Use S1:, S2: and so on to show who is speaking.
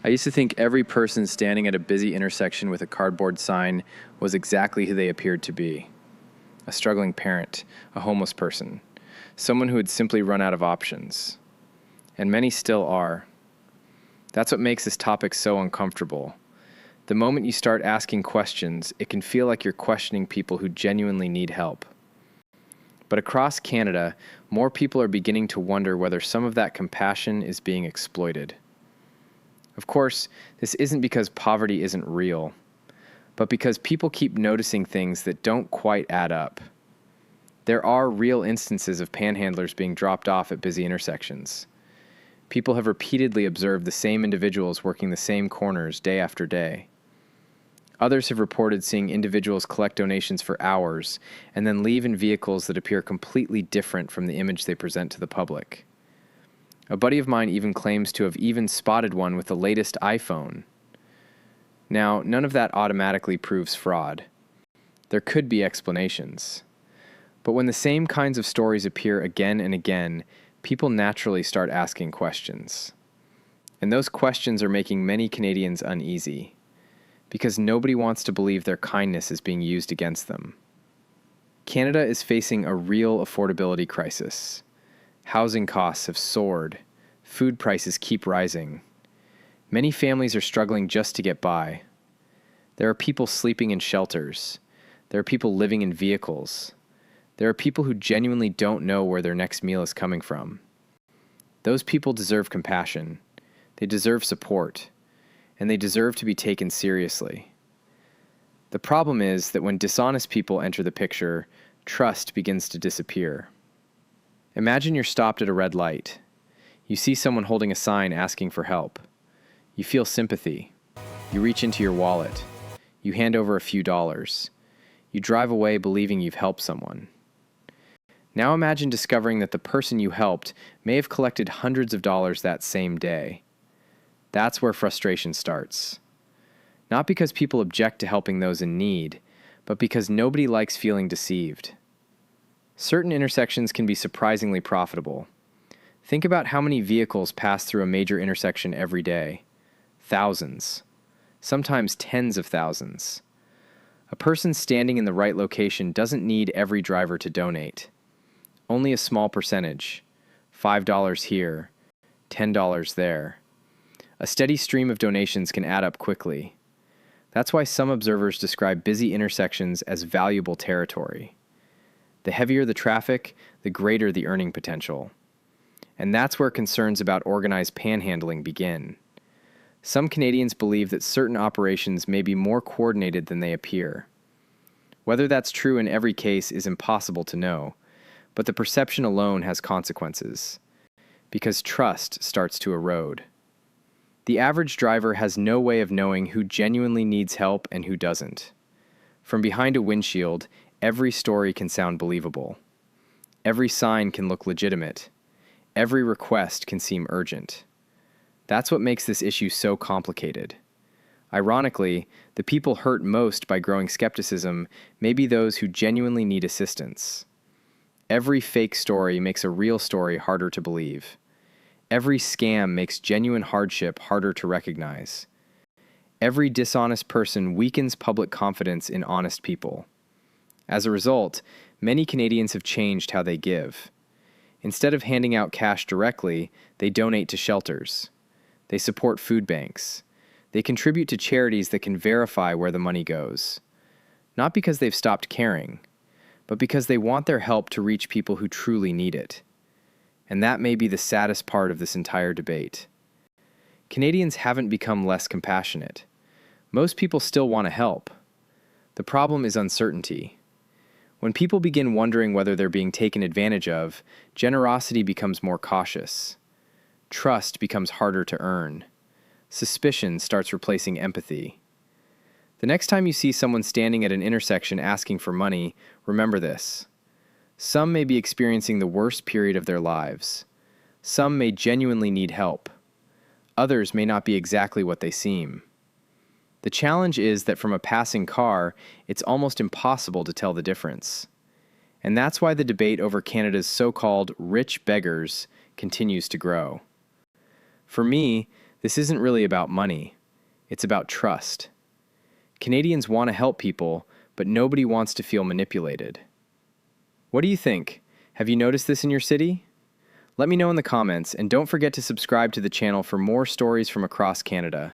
S1: I used to think every person standing at a busy intersection with a cardboard sign was exactly who they appeared to be. A struggling parent, a homeless person, someone who had simply run out of options. And many still are. That's what makes this topic so uncomfortable. The moment you start asking questions, it can feel like you're questioning people who genuinely need help. But across Canada, more people are beginning to wonder whether some of that compassion is being exploited. Of course, this isn't because poverty isn't real, but because people keep noticing things that don't quite add up. There are real instances of panhandlers being dropped off at busy intersections. People have repeatedly observed the same individuals working the same corners day after day. Others have reported seeing individuals collect donations for hours and then leave in vehicles that appear completely different from the image they present to the public. A buddy of mine even claims to have even spotted one with the latest iPhone. Now, none of that automatically proves fraud. There could be explanations. But when the same kinds of stories appear again and again, people naturally start asking questions. And those questions are making many Canadians uneasy, because nobody wants to believe their kindness is being used against them. Canada is facing a real affordability crisis. Housing costs have soared. Food prices keep rising. Many families are struggling just to get by. There are people sleeping in shelters. There are people living in vehicles. There are people who genuinely don't know where their next meal is coming from. Those people deserve compassion. They deserve support. And they deserve to be taken seriously. The problem is that when dishonest people enter the picture, trust begins to disappear. Imagine you're stopped at a red light. You see someone holding a sign asking for help. You feel sympathy. You reach into your wallet. You hand over a few dollars. You drive away believing you've helped someone. Now imagine discovering that the person you helped may have collected hundreds of dollars that same day. That's where frustration starts. Not because people object to helping those in need, but because nobody likes feeling deceived. Certain intersections can be surprisingly profitable. Think about how many vehicles pass through a major intersection every day. Thousands. Sometimes tens of thousands. A person standing in the right location doesn't need every driver to donate. Only a small percentage. $5 here, $10 there. A steady stream of donations can add up quickly. That's why some observers describe busy intersections as valuable territory. The heavier the traffic, the greater the earning potential. And that's where concerns about organized panhandling begin. Some Canadians believe that certain operations may be more coordinated than they appear. Whether that's true in every case is impossible to know, but the perception alone has consequences, because trust starts to erode. The average driver has no way of knowing who genuinely needs help and who doesn't. From behind a windshield, every story can sound believable. Every sign can look legitimate. Every request can seem urgent. That's what makes this issue so complicated. Ironically, the people hurt most by growing skepticism may be those who genuinely need assistance. Every fake story makes a real story harder to believe. Every scam makes genuine hardship harder to recognize. Every dishonest person weakens public confidence in honest people. As a result, many Canadians have changed how they give. Instead of handing out cash directly, they donate to shelters. They support food banks. They contribute to charities that can verify where the money goes. Not because they've stopped caring, but because they want their help to reach people who truly need it. And that may be the saddest part of this entire debate. Canadians haven't become less compassionate. Most people still want to help. The problem is uncertainty. When people begin wondering whether they're being taken advantage of, generosity becomes more cautious. Trust becomes harder to earn. Suspicion starts replacing empathy. The next time you see someone standing at an intersection asking for money, remember this. Some may be experiencing the worst period of their lives. Some may genuinely need help. Others may not be exactly what they seem. The challenge is that from a passing car, it's almost impossible to tell the difference. And that's why the debate over Canada's so-called rich beggars continues to grow. For me, This isn't really about money. It's about trust. Canadians want to help people, but nobody wants to feel manipulated. What do you think? Have you noticed this in your city? Let me know in the comments, and don't forget to subscribe to the channel for more stories from across Canada.